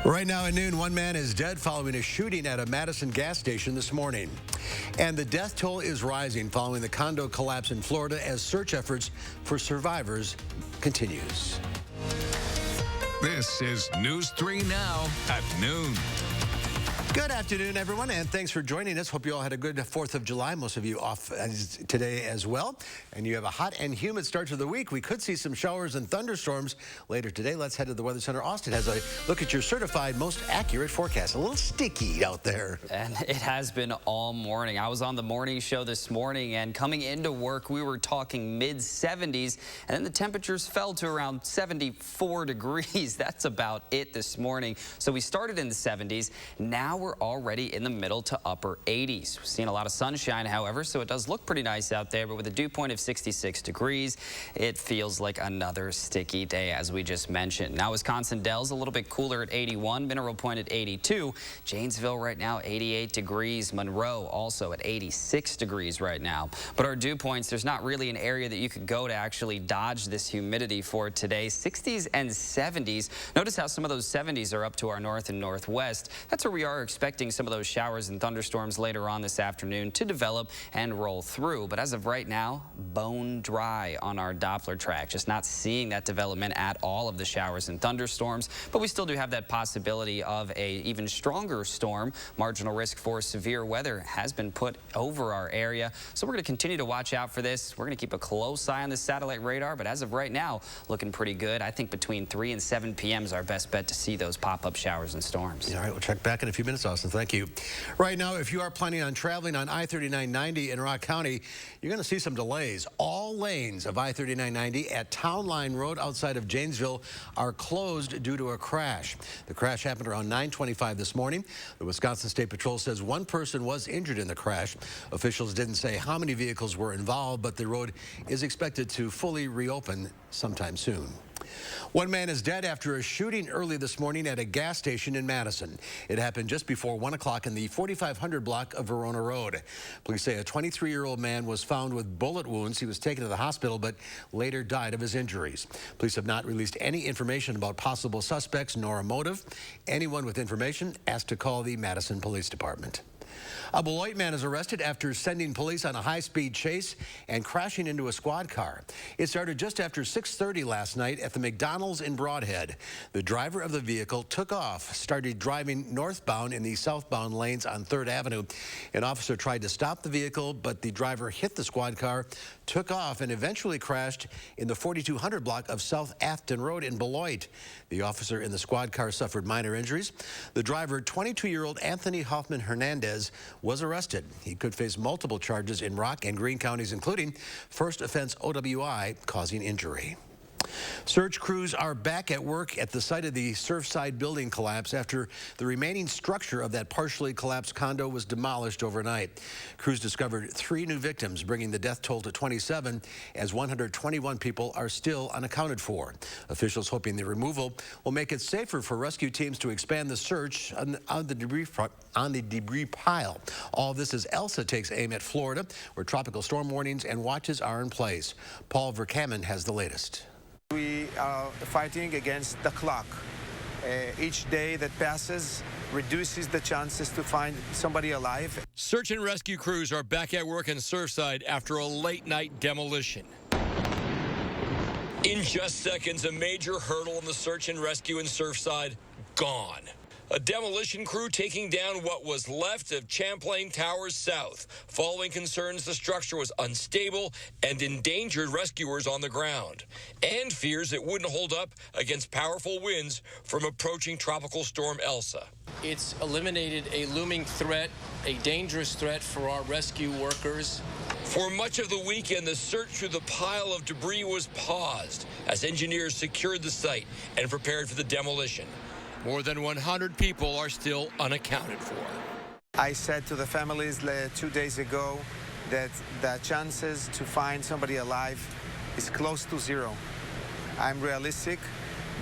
Right now at noon, one man is dead following a shooting at a Madison gas station this morning. And the death toll is rising following the condo collapse in Florida as search efforts for survivors continues. This is News 3 Now at noon. Good afternoon, everyone, and thanks for joining us. Hope you all had a good 4th of July. Most of you off today as well. And you have a hot and humid start to the week. We could see some showers and thunderstorms later today. Let's head to the Weather Center. Austin has a look at your certified most accurate forecast. A little sticky out there. And it has been all morning. I was on the morning show this morning, and coming into work, we were talking mid-70s, and then the temperatures fell to around 74 degrees. That's about it this morning. So we started in the 70s. Now we're already in the middle to upper 80s. We've seen a lot of sunshine, however, so it does look pretty nice out there, but with a dew point of 66 degrees, it feels like another sticky day, as we just mentioned. Now, Wisconsin Dells a little bit cooler at 81, Mineral Point at 82, Janesville right now 88 degrees, Monroe also at 86 degrees right now. But our dew points, there's not really an area that you could go to actually dodge this humidity for today. 60s and 70s. Notice how some of those 70s are up to our north and northwest. That's where we are expecting some of those showers and thunderstorms later on this afternoon to develop and roll through. But as of right now, bone dry on our Doppler track. Just not seeing that development at all of the showers and thunderstorms. But we still do have that possibility of a even stronger storm. Marginal risk for severe weather has been put over our area. So we're going to continue to watch out for this. We're going to keep a close eye on the satellite radar. But as of right now, looking pretty good. I think between 3 and 7 p.m. is our best bet to see those pop-up showers and storms. All right, we'll check back in a few minutes, Austin. Thank you. Right now, if you are planning on traveling on I-3990 in Rock County, you're going to see some delays. All lanes of I-3990 at Town Line Road outside of Janesville are closed due to a crash. The crash happened around 9:25 this morning. The Wisconsin State Patrol says one person was injured in the crash. Officials didn't say how many vehicles were involved, but the road is expected to fully reopen sometime soon. One man is dead after a shooting early this morning at a gas station in Madison. It happened just before 1 o'clock in the 4500 block of Verona Road. Police say a 23-year-old man was found with bullet wounds. He was taken to the hospital but later died of his injuries. Police have not released any information about possible suspects nor a motive. Anyone with information asked to call the Madison Police Department. A Beloit man is arrested after sending police on a high-speed chase and crashing into a squad car. It started just after 6:30 last night at the McDonald's in Broadhead. The driver of the vehicle took off, started driving northbound in the southbound lanes on 3rd Avenue. An officer tried to stop the vehicle, but the driver hit the squad car, took off, and eventually crashed in the 4200 block of South Afton Road in Beloit. The officer in the squad car suffered minor injuries. The driver, 22-year-old Anthony Hoffman Hernandez, was arrested. He could face multiple charges in Rock and Greene counties, including first offense OWI causing injury. Search crews are back at work at the site of the Surfside building collapse after the remaining structure of that partially collapsed condo was demolished overnight. Crews discovered 3 new victims, bringing the death toll to 27, as 121 people are still unaccounted for. Officials hoping the removal will make it safer for rescue teams to expand the search on the debris pile. All this as Elsa takes aim at Florida, where tropical storm warnings and watches are in place. Paul Verkaman has the latest. We are fighting against the clock. Each day that passes reduces the chances to find somebody alive. Search and rescue crews are back at work in Surfside after a late-night demolition. In just seconds, a major hurdle in the search and rescue in Surfside gone. A demolition crew taking down what was left of Champlain Towers South, following concerns the structure was unstable and endangered rescuers on the ground, and fears it wouldn't hold up against powerful winds from approaching Tropical Storm Elsa. It's eliminated a looming threat, a dangerous threat for our rescue workers. For much of the weekend, the search through the pile of debris was paused as engineers secured the site and prepared for the demolition. More than 100 people are still unaccounted for. I said to the families 2 days ago that the chances to find somebody alive is close to 0. I'm realistic,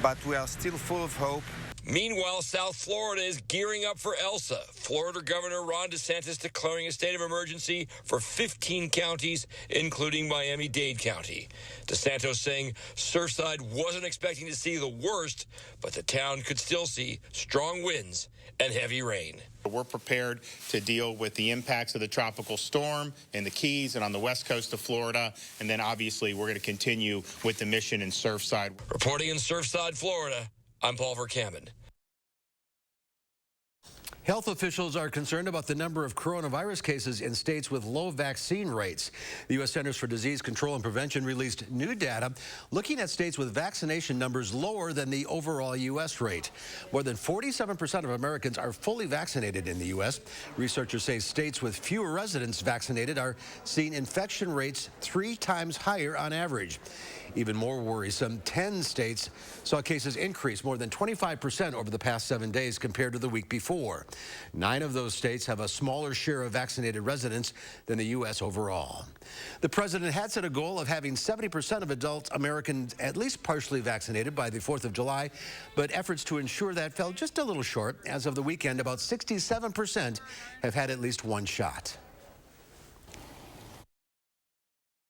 but we are still full of hope. Meanwhile, South Florida is gearing up for Elsa. Florida Governor Ron DeSantis declaring a state of emergency for 15 counties, including Miami-Dade County. DeSantis saying Surfside wasn't expecting to see the worst, but the town could still see strong winds and heavy rain. We're prepared to deal with the impacts of the tropical storm in the Keys and on the west coast of Florida. And then obviously we're going to continue with the mission in Surfside. Reporting in Surfside, Florida, I'm Paul Verkammen. Health officials are concerned about the number of coronavirus cases in states with low vaccine rates. The U.S. Centers for Disease Control and Prevention released new data looking at states with vaccination numbers lower than the overall U.S. rate. More than 47% of Americans are fully vaccinated in the U.S. Researchers say states with fewer residents vaccinated are seeing infection rates 3 times higher on average. Even more worrisome, 10 states saw cases increase more than 25% over the past 7 days compared to the week before. 9 of those states have a smaller share of vaccinated residents than the U.S. overall. The president had set a goal of having 70% of adult Americans at least partially vaccinated by the 4th of July, but efforts to ensure that fell just a little short. As of the weekend, about 67% have had at least one shot.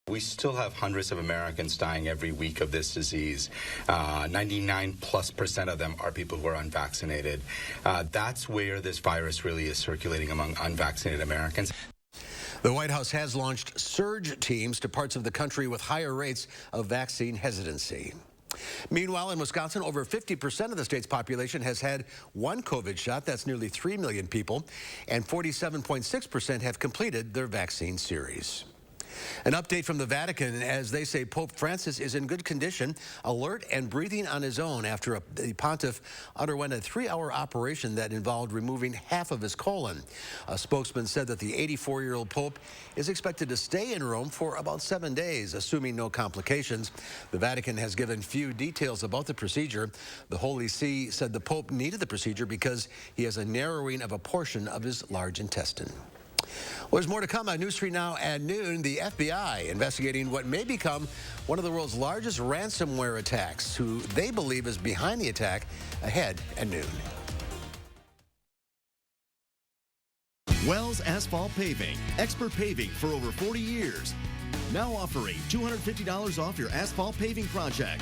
We still have hundreds of Americans dying every week of this disease. 99+% of them are people who are unvaccinated. That's where this virus really is circulating among unvaccinated Americans. The White House has launched surge teams to parts of the country with higher rates of vaccine hesitancy. Meanwhile, in Wisconsin, over 50% of the state's population has had one COVID shot. That's nearly 3 million people. And 47.6% have completed their vaccine series. An update from the Vatican as they say Pope Francis is in good condition, alert and breathing on his own after the pontiff underwent a 3-hour operation that involved removing half of his colon. A spokesman said that the 84-year-old Pope is expected to stay in Rome for about 7 days, assuming no complications. The Vatican has given few details about the procedure. The Holy See said the Pope needed the procedure because he has a narrowing of a portion of his large intestine. Well, there's more to come on News 3 Now at noon. The FBI investigating what may become one of the world's largest ransomware attacks. Who they believe is behind the attack, ahead at noon. Wells Asphalt Paving, expert paving for over 40 years. Now offering $250 off your asphalt paving project.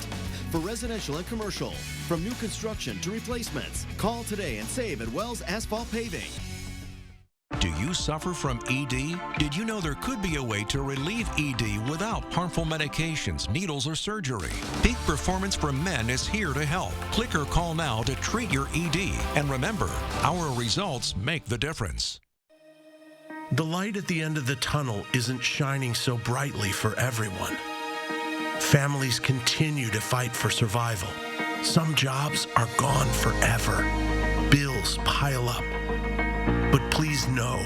For residential and commercial, from new construction to replacements. Call today and save at Wells Asphalt Paving. Do you suffer from ED? Did you know there could be a way to relieve ED without harmful medications, needles, or surgery? Peak Performance for Men is here to help. Click or call now to treat your ED. And remember, our results make the difference. The light at the end of the tunnel isn't shining so brightly for everyone. Families continue to fight for survival. Some jobs are gone forever. Bills pile up. But please know,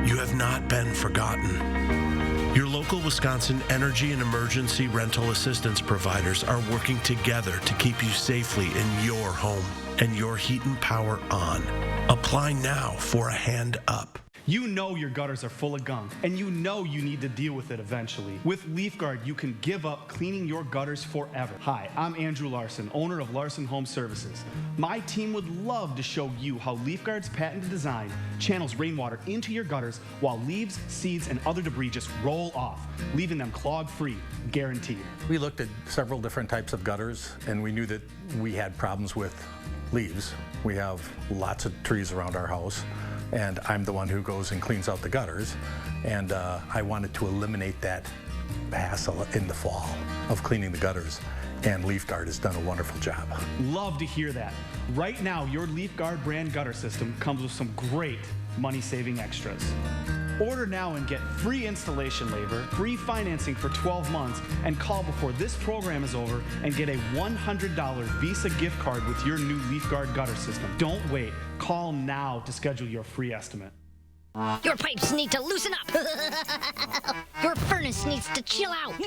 you have not been forgotten. Your local Wisconsin energy and emergency rental assistance providers are working together to keep you safely in your home and your heat and power on. Apply now for a hand up. You know your gutters are full of gunk, and you know you need to deal with it eventually. With LeafGuard, you can give up cleaning your gutters forever. Hi, I'm Andrew Larson, owner of Larson Home Services. My team would love to show you how LeafGuard's patented design channels rainwater into your gutters while leaves, seeds, and other debris just roll off, leaving them clog-free, guaranteed. We looked at several different types of gutters, and we knew that we had problems with leaves. We have lots of trees around our house, and I'm the one who goes and cleans out the gutters, and I wanted to eliminate that hassle in the fall of cleaning the gutters, and LeafGuard has done a wonderful job. Love to hear that. Right now, your LeafGuard brand gutter system comes with some great money-saving extras. Order now and get free installation labor, free financing for 12 months, and call before this program is over and get a $100 Visa gift card with your new LeafGuard gutter system. Don't wait. Call now to schedule your free estimate. Your pipes need to loosen up. Your furnace needs to chill out.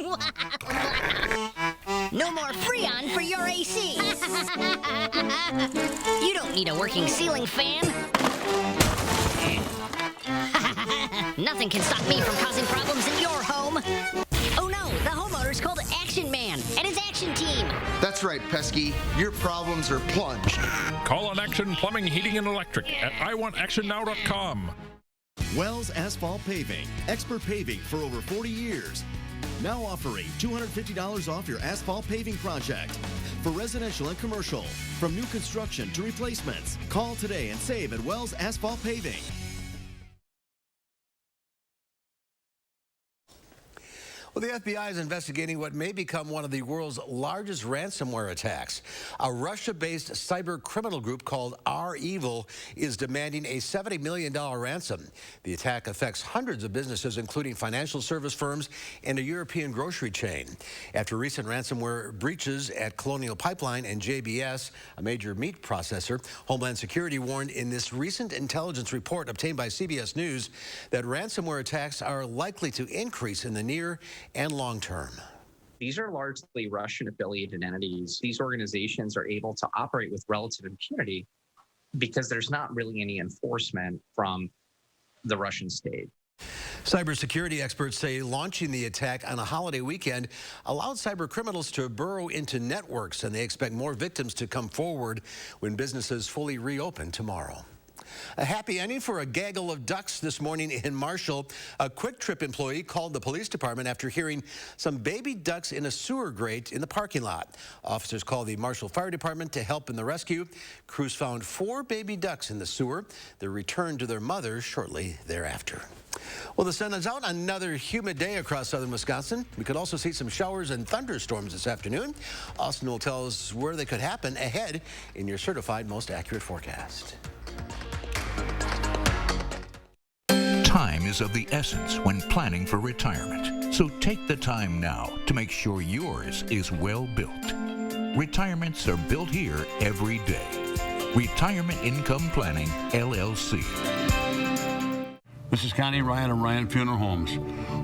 No more Freon for your AC. You don't need a working ceiling fan. Nothing can stop me from causing problems in your home. Oh no, the homeowner's called Action Man and his action team. That's right, Pesky. Your problems are plunged. Call on Action Plumbing, Heating, and Electric at iwantactionnow.com. Wells Asphalt Paving, expert paving for over 40 years. Now offering $250 off your asphalt paving project. For residential and commercial, from new construction to replacements. Call today and save at Wells Asphalt Paving. Well, the FBI is investigating what may become one of the world's largest ransomware attacks. A Russia-based cyber criminal group called REvil is demanding a $70 million ransom. The attack affects hundreds of businesses, including financial service firms and a European grocery chain. After recent ransomware breaches at Colonial Pipeline and JBS, a major meat processor, Homeland Security warned in this recent intelligence report obtained by CBS News that ransomware attacks are likely to increase in the near and long term. These are largely Russian-affiliated entities. These organizations are able to operate with relative impunity because there's not really any enforcement from the Russian state. Cybersecurity experts say launching the attack on a holiday weekend allowed cyber criminals to burrow into networks, and they expect more victims to come forward when businesses fully reopen tomorrow. A happy ending for a gaggle of ducks this morning in Marshall. A Quick Trip employee called the police department after hearing some baby ducks in a sewer grate in the parking lot. Officers called the Marshall Fire Department to help in the rescue. Crews found 4 baby ducks in the sewer. They returned to their mothers shortly thereafter. Well, the sun is out. Another humid day across southern Wisconsin. We could also see some showers and thunderstorms this afternoon. Austin will tell us where they could happen ahead in your certified most accurate forecast. Time is of the essence when planning for retirement, so take the time now to make sure yours is well built. Retirements are built here every day. Retirement Income Planning, LLC. This is Connie Ryan of Ryan Funeral Homes.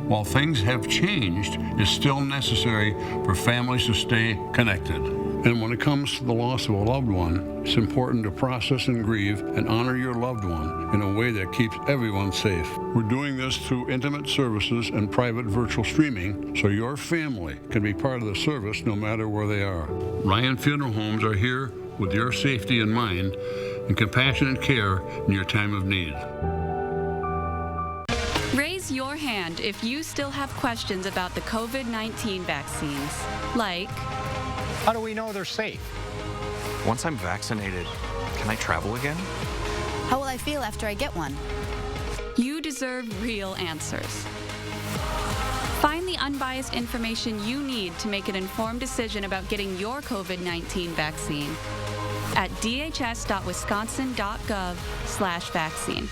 While things have changed, it's still necessary for families to stay connected. And when it comes to the loss of a loved one, it's important to process and grieve and honor your loved one in a way that keeps everyone safe. We're doing this through intimate services and private virtual streaming so your family can be part of the service no matter where they are. Ryan Funeral Homes are here with your safety in mind and compassionate care in your time of need. Raise your hand if you still have questions about the COVID-19 vaccines, like, how do we know they're safe? Once I'm vaccinated, can I travel again? How will I feel after I get one? You deserve real answers. Find the unbiased information you need to make an informed decision about getting your COVID-19 vaccine at dhs.wisconsin.gov/vaccine.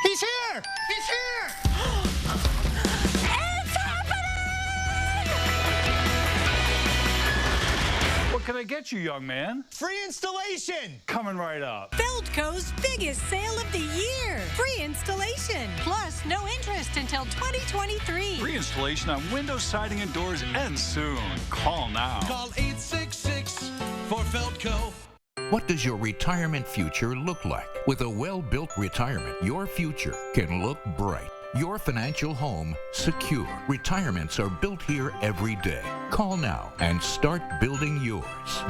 He's here! He's here! What can I get you, young man? Free installation! Coming right up. Feldco's biggest sale of the year. Free installation. Plus, no interest until 2023. Free installation on windows, siding, and doors ends soon. Call now. Call 866 for Feldco. What does your retirement future look like? With a well-built retirement, your future can look bright. Your financial home secure. Retirements are built here every day. Call now and start building yours.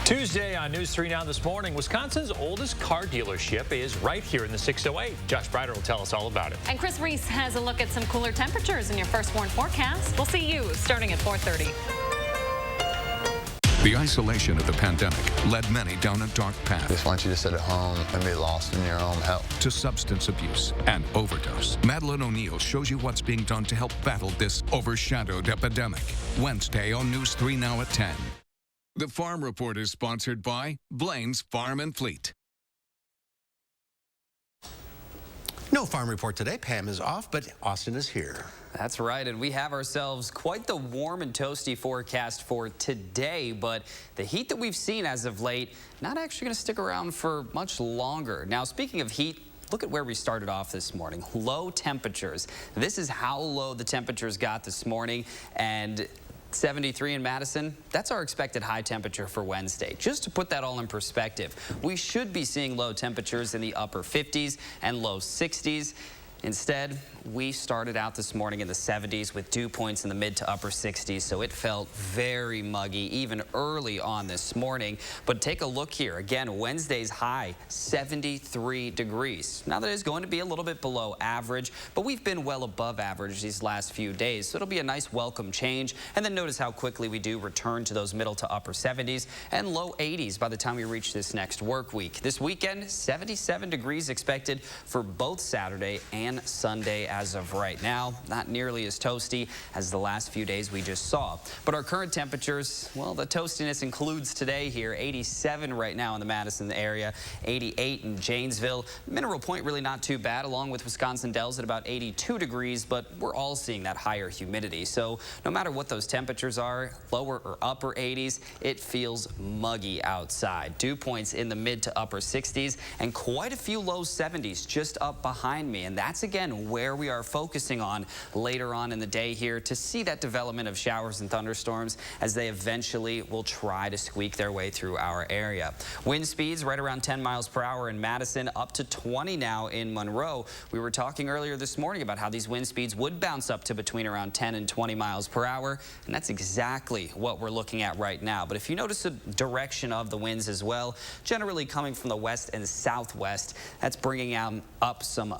Tuesday on News 3 Now this morning, Wisconsin's oldest car dealership is right here in the 608. Josh Breider will tell us all about it. And Chris Reese has a look at some cooler temperatures in your First Warn forecast. We'll see you starting at 4:30. The isolation of the pandemic led many down a dark path. Just want you to sit at home and be lost in your own health. To substance abuse and overdose. Madeline O'Neill shows you what's being done to help battle this overshadowed epidemic. Wednesday on News 3 Now at 10. The Farm Report is sponsored by Blain's Farm and Fleet. No Farm Report today. Pam is off, but Austin is here. That's right, and we have ourselves quite the warm and toasty forecast for today, but the heat that we've seen as of late, not actually going to stick around for much longer. Now, speaking of heat, look at where we started off this morning. Low temperatures. This is how low the temperatures got this morning, and 73 in Madison, that's our expected high temperature for Wednesday. Just to put that all in perspective, we should be seeing low temperatures in the upper 50s and low 60s. Instead, we started out this morning in the 70s with dew points in the mid to upper 60s, so it felt very muggy even early on this morning. But take a look here. Again, Wednesday's high, 73 degrees. Now that is going to be a little bit below average, but we've been well above average these last few days, so it'll be a nice welcome change. And then notice how quickly we do return to those middle to upper 70s and low 80s by the time we reach this next work week. This weekend, 77 degrees expected for both Saturday and Sunday as of right now. Not nearly as toasty as the last few days we just saw. But our current temperatures, well, the toastiness includes today here, 87 right now in the Madison area, 88 in Janesville. Mineral Point really not too bad, along with Wisconsin Dells at about 82 degrees, but we're all seeing that higher humidity. So no matter what those temperatures are, lower or upper 80s, it feels muggy outside. Dew points in the mid to upper 60s and quite a few low 70s just up behind me. And that's again where we are focusing on later on in the day here to see that development of showers and thunderstorms as they eventually will try to squeak their way through our area. Wind speeds right around 10 miles per hour in Madison, up to 20 now in Monroe. We were talking earlier this morning about how these wind speeds would bounce up to between around 10 and 20 miles per hour, and that's exactly what we're looking at right now. But if you notice the direction of the winds as well, generally coming from the west and southwest, that's bringing up some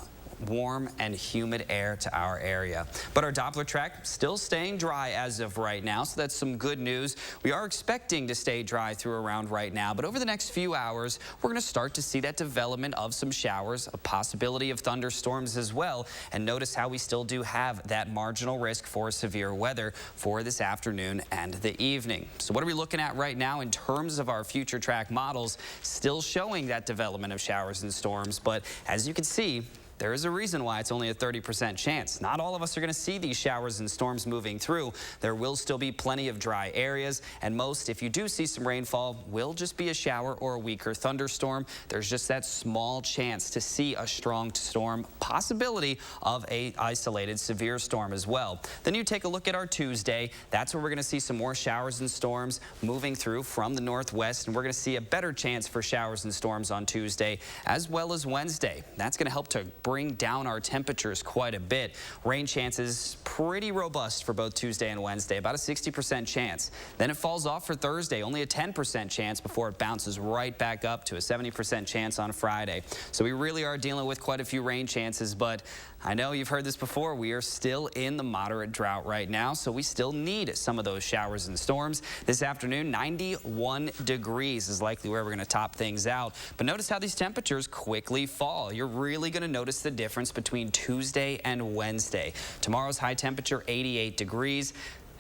warm and humid air to our area. But our Doppler track still staying dry as of right now, so that's some good news. We are expecting to stay dry through around right now, but over the next few hours, we're going to start to see that development of some showers, a possibility of thunderstorms as well. And notice how we still do have that marginal risk for severe weather for this afternoon and the evening. So what are we looking at right now in terms of our future track models? Still showing that development of showers and storms, but as you can see, there is a reason why it's only a 30% chance. Not all of us are going to see these showers and storms moving through. There will still be plenty of dry areas, and most, if you do see some rainfall, will just be a shower or a weaker thunderstorm. There's just that small chance to see a strong storm, possibility of a isolated severe storm as well. Then you take a look at our Tuesday. That's where we're going to see some more showers and storms moving through from the northwest, and we're going to see a better chance for showers and storms on Tuesday as well as Wednesday. That's going to help to bring down our temperatures quite a bit. Rain chances pretty robust for both Tuesday and Wednesday, about a 60% chance. Then it falls off for Thursday, only a 10% chance before it bounces right back up to a 70% chance on Friday. So we really are dealing with quite a few rain chances, but I know you've heard this before. We are still in the moderate drought right now, so we still need some of those showers and storms. This afternoon, 91 degrees is likely where we're going to top things out. But notice how these temperatures quickly fall. You're really going to notice the difference between Tuesday and Wednesday. Tomorrow's high temperature, 88 degrees.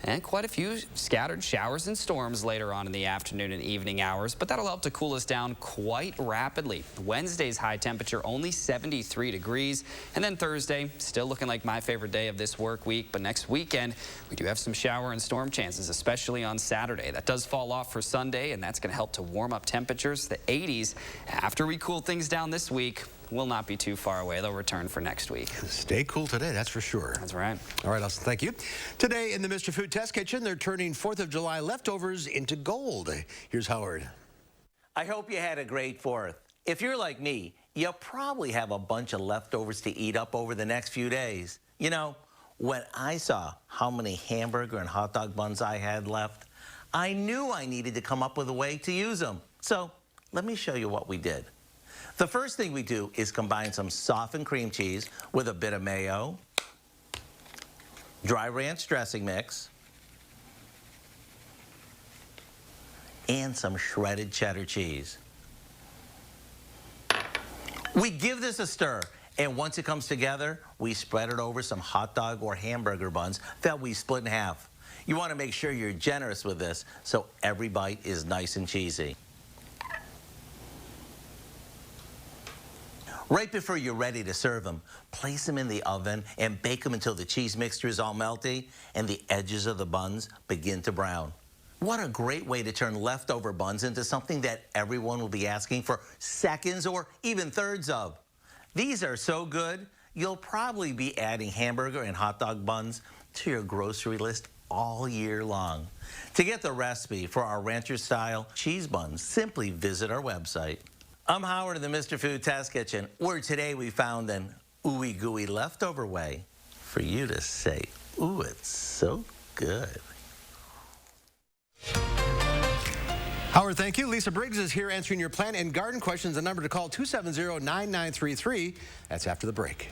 And quite a few scattered showers and storms later on in the afternoon and evening hours, but that'll help to cool us down quite rapidly. Wednesday's high temperature only 73 degrees, and then Thursday still looking like my favorite day of this work week, but next weekend we do have some shower and storm chances, especially on Saturday. That does fall off for Sunday, and that's going to help to warm up temperatures. The 80s after we cool things down this week will not be too far away. They'll return for next week. Stay cool today, that's for sure. That's right. All right, Austin, thank you. Today in the Mr. Food Test Kitchen, they're turning 4th of July leftovers into gold. Here's Howard. I hope you had a great 4th. If you're like me, you probably have a bunch of leftovers to eat up over the next few days. You know, when I saw how many hamburger and hot dog buns I had left, I knew I needed to come up with a way to use them. So let me show you what we did. The first thing we do is combine some softened cream cheese with a bit of mayo, dry ranch dressing mix, and some shredded cheddar cheese. We give this a stir, and once it comes together, we spread it over some hot dog or hamburger buns that we split in half. You want to make sure you're generous with this so every bite is nice and cheesy. Right before you're ready to serve them, place them in the oven and bake them until the cheese mixture is all melty and the edges of the buns begin to brown. What a great way to turn leftover buns into something that everyone will be asking for seconds or even thirds of. These are so good, you'll probably be adding hamburger and hot dog buns to your grocery list all year long. To get the recipe for our rancher-style cheese buns, simply visit our website. I'm Howard of the Mr. Food Test Kitchen, where today we found an ooey gooey leftover way for you to say, ooh, it's so good. Howard, thank you. Lisa Briggs is here answering your plant and garden questions. The number to call, 270-9933. That's after the break.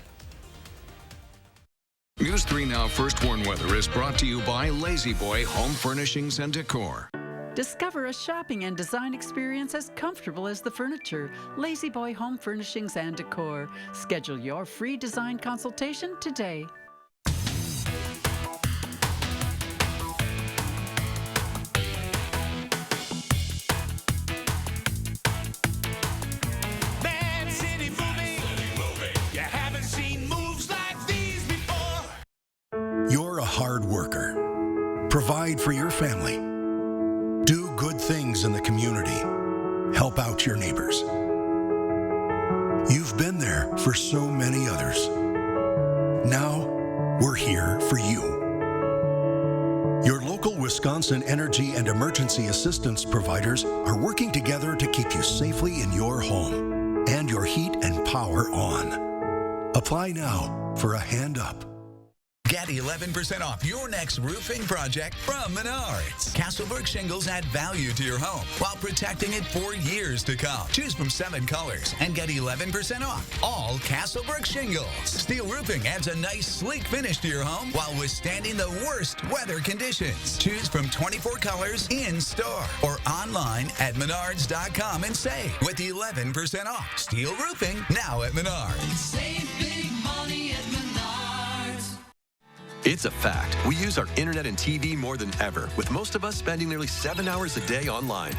News 3 Now First Warn Weather is brought to you by Lazy Boy Home Furnishings and Decor. Discover a shopping and design experience as comfortable as the furniture. Lazy Boy Home Furnishings and Decor. Schedule your free design consultation today. Bad City moving. You haven't seen moves like these before. You're a hard worker. Provide for your family. Do good things in the community. Help out your neighbors. You've been there for so many others. Now, we're here for you. Your local Wisconsin energy and emergency assistance providers are working together to keep you safely in your home and your heat and power on. Apply now for a hand up. Get 11% off your next roofing project from Menards. Castleberg shingles add value to your home while protecting it for years to come. Choose from 7 colors and get 11% off all Castleberg shingles. Steel roofing adds a nice, sleek finish to your home while withstanding the worst weather conditions. Choose from 24 colors in store or online at menards.com and save with 11% off. Steel roofing now at Menards. Save big money at Menards. It's a fact. We use our internet and TV more than ever, with most of us spending nearly 7 hours a day online.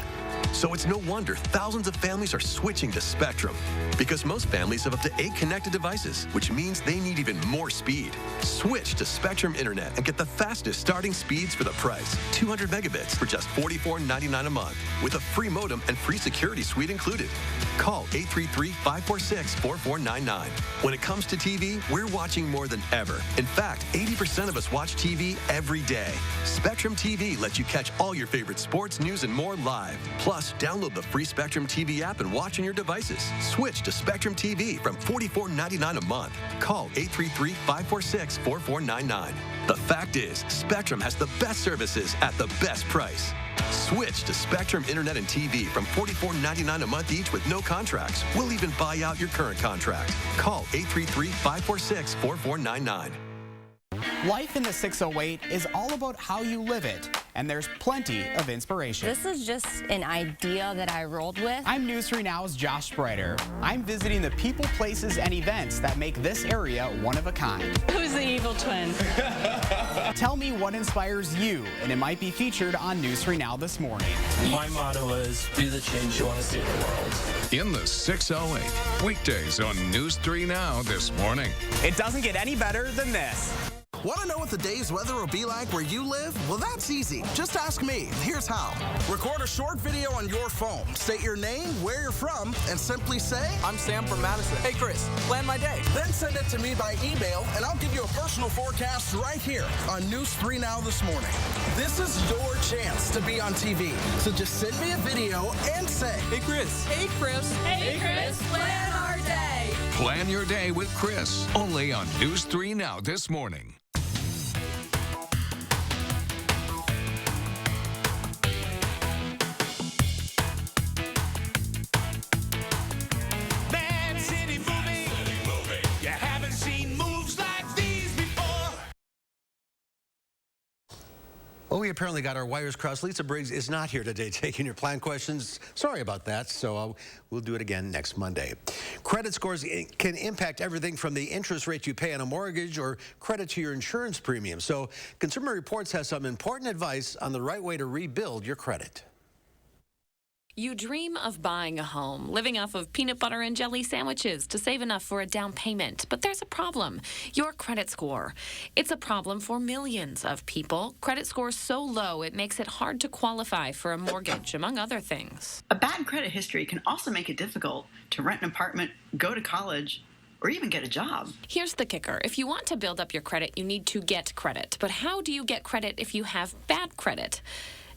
So it's no wonder thousands of families are switching to Spectrum, because most families have up to 8 connected devices, which means they need even more speed. Switch to Spectrum Internet and get the fastest starting speeds for the price. 200 megabits for just $44.99 a month, with a free modem and free security suite included. Call 833-546-4499. When it comes to TV, we're watching more than ever. In fact, 80% of us watch TV every day. Spectrum TV lets you catch all your favorite sports, news, and more live. Plus, download the free Spectrum TV app and watch on your devices. Switch to Spectrum TV from $44.99 a month. Call 833-546-4499. The fact is, Spectrum has the best services at the best price. Switch to Spectrum Internet and TV from $44.99 a month each with no contracts. We'll even buy out your current contract. Call 833-546-4499. Life in the 608 is all about how you live it, and there's plenty of inspiration. This is just an idea that I rolled with. I'm News 3 Now's Josh Spreiter. I'm visiting the people, places, and events that make this area one of a kind. Who's the evil twin? Tell me what inspires you, and it might be featured on News 3 Now this morning. My motto is, be the change you want to see in the world. In the 608, weekdays on News 3 Now this morning. It doesn't get any better than this. Want to know what the day's weather will be like where you live? Well, that's easy. Just ask me. Here's how. Record a short video on your phone. State your name, where you're from, and simply say, I'm Sam from Madison. Hey, Chris, plan my day. Then send it to me by email, and I'll give you a personal forecast right here on News 3 Now this morning. This is your chance to be on TV. So just send me a video and say, Hey, Chris. Hey, Chris. Hey, Chris, plan our day. Plan your day with Chris, only on News 3 Now this morning. Bad City moving. You haven't seen moves like these before. Well, we apparently got our wires crossed. Lisa Briggs is not here today taking your plan questions. Sorry about that. So we'll do it again next Monday. Credit scores can impact everything from the interest rate you pay on a mortgage or credit to your insurance premium. So Consumer Reports has some important advice on the right way to rebuild your credit. You dream of buying a home, living off of peanut butter and jelly sandwiches to save enough for a down payment. But there's a problem, your credit score. It's a problem for millions of people. Credit scores so low, it makes it hard to qualify for a mortgage, among other things. A bad credit history can also make it difficult to rent an apartment, go to college, or even get a job. Here's the kicker. If you want to build up your credit, you need to get credit. But how do you get credit if you have bad credit?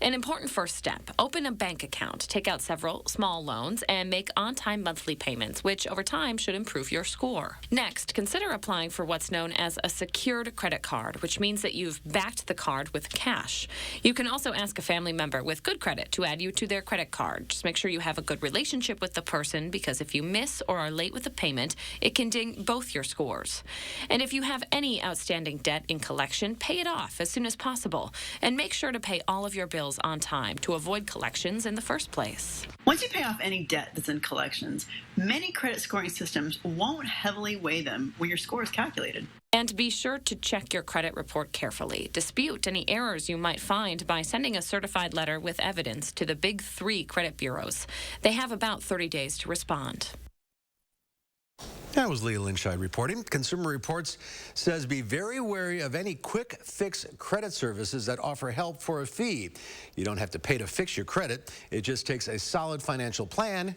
An important first step, open a bank account, take out several small loans, and make on-time monthly payments, which over time should improve your score. Next, consider applying for what's known as a secured credit card, which means that you've backed the card with cash. You can also ask a family member with good credit to add you to their credit card. Just make sure you have a good relationship with the person, because if you miss or are late with a payment, it can ding both your scores. And if you have any outstanding debt in collection, pay it off as soon as possible, and make sure to pay all of your bills on time to avoid collections in the first place. Once you pay off any debt that's in collections, many credit scoring systems won't heavily weigh them when your score is calculated. And be sure to check your credit report carefully. Dispute any errors you might find by sending a certified letter with evidence to the big 3 credit bureaus. They have about 30 days to respond. That was Leah Linscheid reporting. Consumer Reports says be very wary of any quick fix credit services that offer help for a fee. You don't have to pay to fix your credit. It just takes a solid financial plan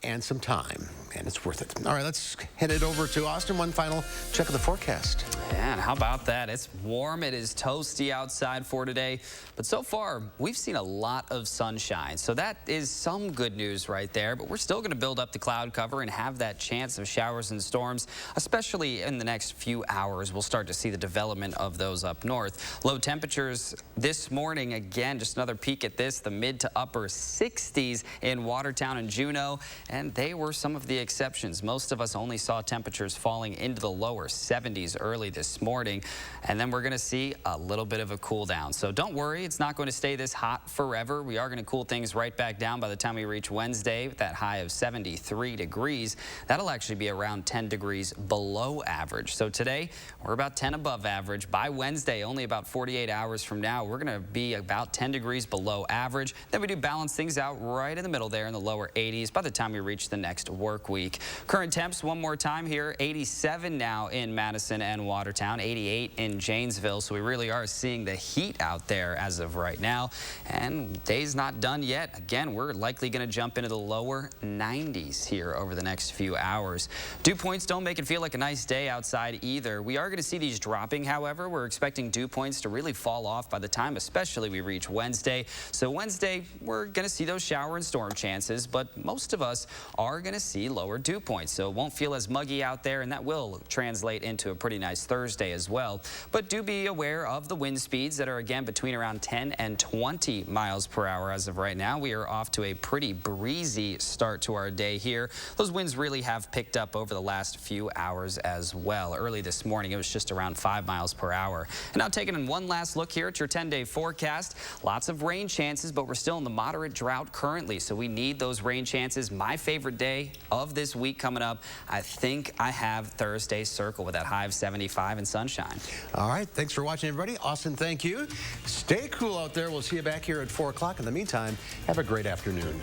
and some time, and it's worth it. All right, let's head it over to Austin. One final check of the forecast. And how about that? It's warm. It is toasty outside for today. But so far, we've seen a lot of sunshine. So that is some good news right there. But we're still going to build up the cloud cover and have that chance of showers and storms, especially in the next few hours. We'll start to see the development of those up north. Low temperatures this morning, again, just another peek at this, the mid to upper 60s in Watertown and Juneau. And they were some of the exceptions. Most of us only saw temperatures falling into the lower 70s early this morning. And then we're going to see a little bit of a cool down. So don't worry, it's not going to stay this hot forever. We are going to cool things right back down by the time we reach Wednesday with that high of 73 degrees. That'll actually be around 10 degrees below average. So today, we're about 10 above average. By Wednesday, only about 48 hours from now, we're going to be about 10 degrees below average. Then we do balance things out right in the middle there in the lower 80s by the time we reach the next work week. Current temps one more time here, 87 now in Madison and Watertown, 88 in Janesville. So we really are seeing the heat out there as of right now. And day's not done yet. Again, we're likely going to jump into the lower 90s here over the next few hours. Dew points don't make it feel like a nice day outside either. We are going to see these dropping, however. We're expecting dew points to really fall off by the time especially we reach Wednesday. So Wednesday, we're going to see those shower and storm chances, but most of us are going to see lower dew points, so it won't feel as muggy out there, and that will translate into a pretty nice Thursday as well. But do be aware of the wind speeds that are again between around 10 and 20 miles per hour as of right now. We are off to a pretty breezy start to our day here. Those winds really have picked up over the last few hours as well. Early this morning, it was just around 5 miles per hour. And now taking one last look here at your 10-day forecast. Lots of rain chances, but we're still in the moderate drought currently, so we need those rain chances. My favorite day of this week coming up, I think I have Thursday circle with that high of 75 and sunshine. All right, thanks for watching, everybody. Austin, thank you. Stay cool out there. We'll see you back here at 4 o'clock. In the meantime, have a great afternoon.